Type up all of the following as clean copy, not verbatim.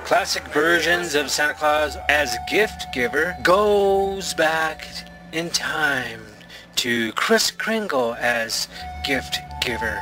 Classic versions of Santa Claus as gift giver goes back in time to Kriss Kringle as gift giver.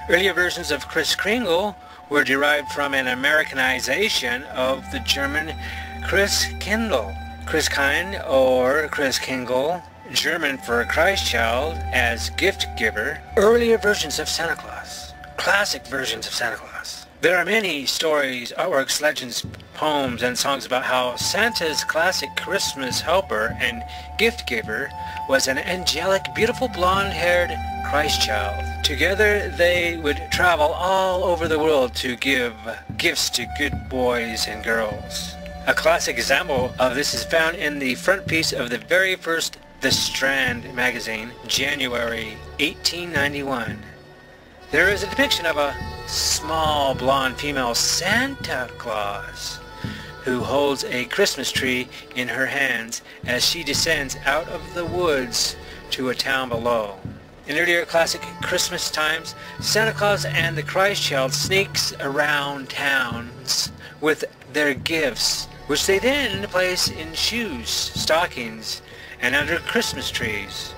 Earlier versions of Kriss Kringle were derived from an Americanization of the German Christkindl. Christkindl or Christkindl, German for Christchild as gift giver. Earlier versions of Santa Claus. Classic versions of Santa Claus. There are many stories, artworks, legends, poems, and songs about how Santa's classic Christmas helper and gift giver was an angelic, beautiful, blonde-haired Christchild. Together they would travel all over the world to give gifts to good boys and girls. A classic example of this is found in the front piece of the very first The Strand magazine, January 1891. There is a depiction of a small blonde female Santa Claus who holds a Christmas tree in her hands as she descends out of the woods to a town below. In earlier classic Christmas times, Santa Claus and the Christchild sneaks around towns with their gifts, which they then place in shoes, stockings, and under Christmas trees.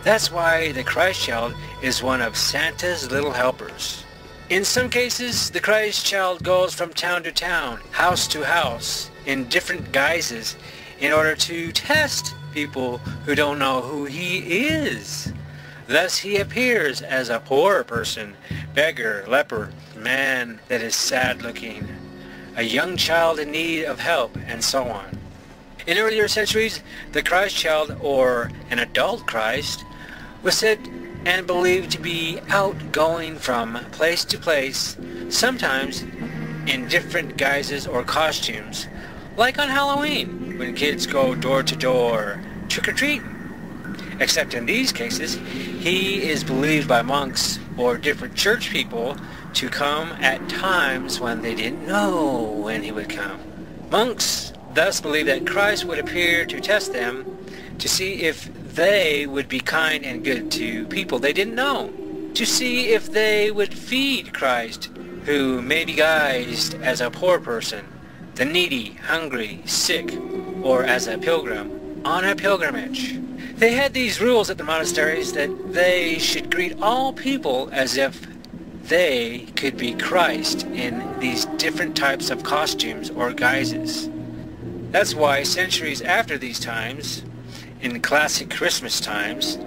That's why the Christchild is one of Santa's little helpers. In some cases, the Christchild goes from town to town, house to house, in different guises, in order to test people who don't know who he is. Thus he appears as a poor person, beggar, leper, man that is sad-looking, a young child in need of help, and so on. In earlier centuries, the Christchild, or an adult Christ, was said and believed to be outgoing from place to place, sometimes in different guises or costumes, like on Halloween, when kids go door to door, trick-or-treating. Except in these cases, he is believed by monks or different church people to come at times when they didn't know when he would come. Monks thus believed that Christ would appear to test them to see if they would be kind and good to people they didn't know, to see if they would feed Christ, who may be guised as a poor person, the needy, hungry, sick, or as a pilgrim on a pilgrimage. They had these rules at the monasteries that they should greet all people as if they could be Christ in these different types of costumes or guises. That's why centuries after these times, in classic Christmas times,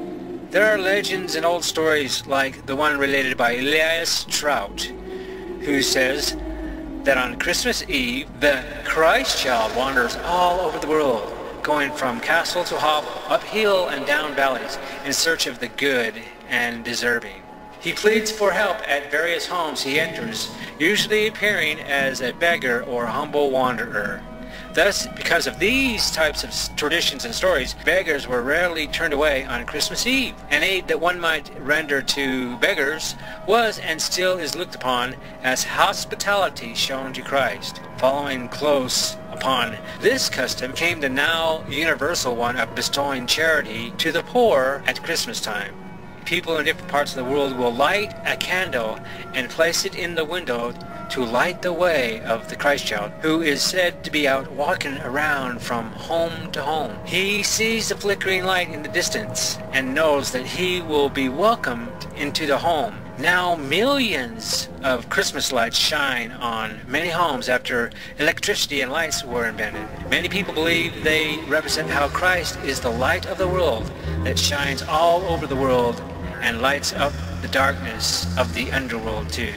there are legends and old stories like the one related by Elias Trout, who says that on Christmas Eve, the Christchild wanders all over the world, going from castle to hovel, up hill and down valleys, in search of the good and deserving. He pleads for help at various homes he enters, usually appearing as a beggar or humble wanderer. Thus, because of these types of traditions and stories, beggars were rarely turned away on Christmas Eve. An aid that one might render to beggars was and still is looked upon as hospitality shown to Christ. Following close upon this custom came the now universal one of bestowing charity to the poor at Christmas time. People in different parts of the world will light a candle and place it in the window to light the way of the Christchild, who is said to be out walking around from home to home. He sees the flickering light in the distance and knows that he will be welcomed into the home. Now millions of Christmas lights shine on many homes after electricity and lights were invented. Many people believe they represent how Christ is the light of the world that shines all over the world and lights up the darkness of the underworld too.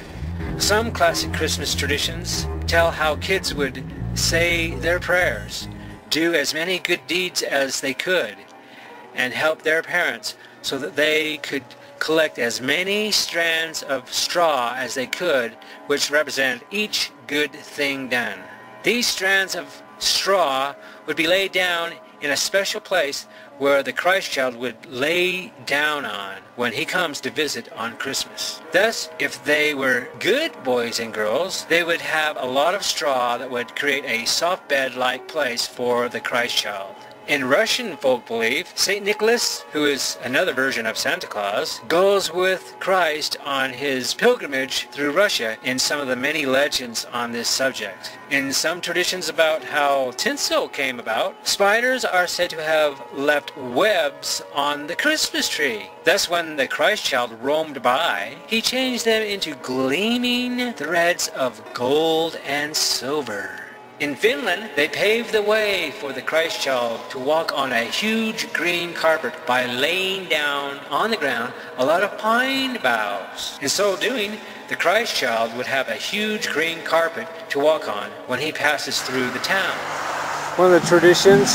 Some classic Christmas traditions tell how kids would say their prayers, do as many good deeds as they could, and help their parents so that they could collect as many strands of straw as they could, which represent each good thing done. These strands of straw would be laid down in a special place where the Christchild would lay down on when he comes to visit on Christmas. Thus, if they were good boys and girls, they would have a lot of straw that would create a soft bed-like place for the Christchild. In Russian folk belief, St. Nicholas, who is another version of Santa Claus, goes with Christ on his pilgrimage through Russia in some of the many legends on this subject. In some traditions about how tinsel came about, spiders are said to have left webs on the Christmas tree. Thus, when the Christ child roamed by, he changed them into gleaming threads of gold and silver. In Finland, they paved the way for the Christ child to walk on a huge green carpet by laying down on the ground a lot of pine boughs. In so doing, the Christ child would have a huge green carpet to walk on when he passes through the town. One of the traditions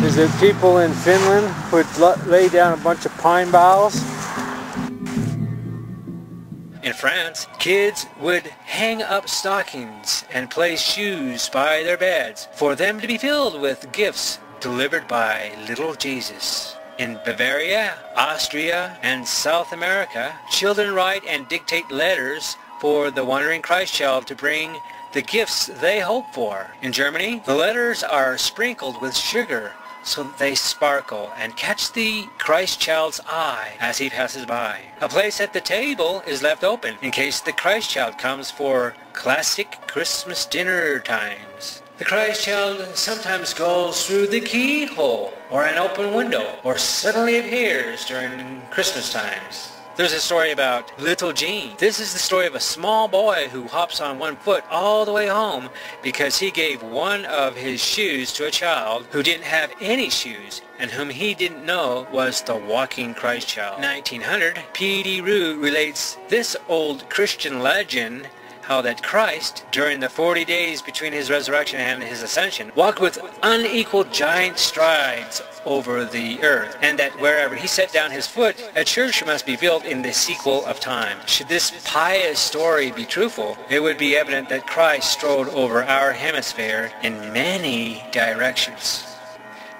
is that people in Finland would lay down a bunch of pine boughs. In France, kids would hang up stockings and place shoes by their beds for them to be filled with gifts delivered by little Jesus. In Bavaria, Austria, and South America, children write and dictate letters for the wandering Christ child to bring the gifts they hope for. In Germany, the letters are sprinkled with sugar so that they sparkle and catch the Christ child's eye as he passes by. A place at the table is left open in case the Christ child comes for classic Christmas dinner times. The Christ child sometimes goes through the keyhole or an open window or suddenly appears during Christmas times. There's a story about little Jean. This is the story of a small boy who hops on one foot all the way home because he gave one of his shoes to a child who didn't have any shoes and whom he didn't know was the walking Christ child. In 1900, P.D. Rue relates this old Christian legend how that Christ, during the 40 days between his resurrection and his ascension, walked with unequal giant strides over the earth, and that wherever he set down his foot, a church must be built in the sequel of time. Should this pious story be truthful, it would be evident that Christ strode over our hemisphere in many directions.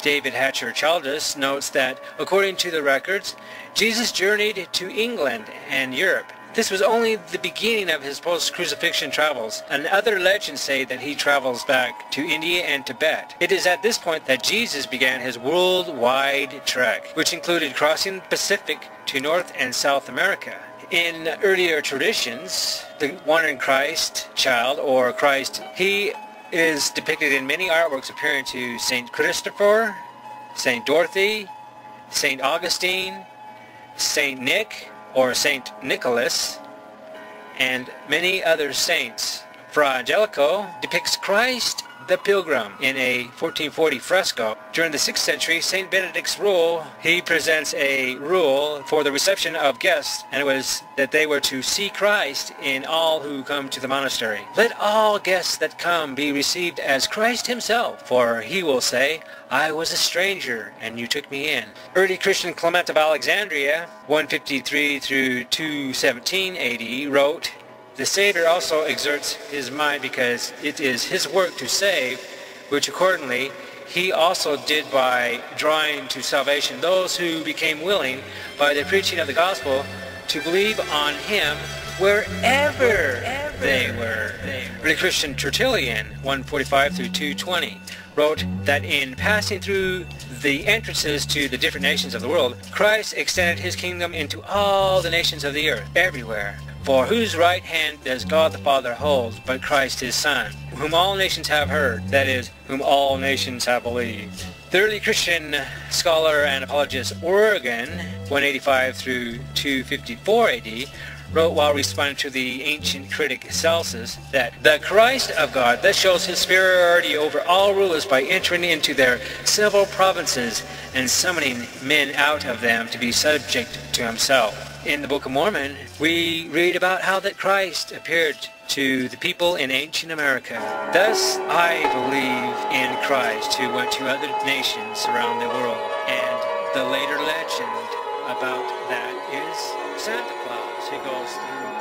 David Hatcher Childress notes that, according to the records, Jesus journeyed to England and Europe. This was only the beginning of his post-crucifixion travels, and other legends say that he travels back to India and Tibet. It is at this point that Jesus began his worldwide trek, which included crossing the Pacific to North and South America. In earlier traditions, the wandering Christ child, or Christ, he is depicted in many artworks appearing to St. Christopher, St. Dorothy, St. Augustine, St. Nick, or St. Nicholas, and many other saints. Fra Angelico depicts Christ the Pilgrim in a 1440 fresco. During the 6th century, St. Benedict's rule, he presents a rule for the reception of guests, and it was that they were to see Christ in all who come to the monastery. Let all guests that come be received as Christ himself, for he will say, I was a stranger, and you took me in. Early Christian Clement of Alexandria, 153 through 217 AD, wrote, the Savior also exerts his mind because it is his work to save, which accordingly he also did by drawing to salvation those who became willing by the preaching of the gospel to believe on him wherever they were. Early Christian Tertullian, 145 through 220, wrote that in passing through the entrances to the different nations of the world, Christ extended his kingdom into all the nations of the earth, everywhere. For whose right hand does God the Father hold but Christ his Son, whom all nations have heard, that is, whom all nations have believed. The early Christian scholar and apologist Origen, 185 through 254 AD, wrote while responding to the ancient critic Celsus that the Christ of God that shows his superiority over all rulers by entering into their several provinces and summoning men out of them to be subject to himself. In the Book of Mormon, we read about how that Christ appeared to the people in ancient America. Thus, I believe in Christ who went to other nations around the world. And the later legend about that is Santa Claus, who goes through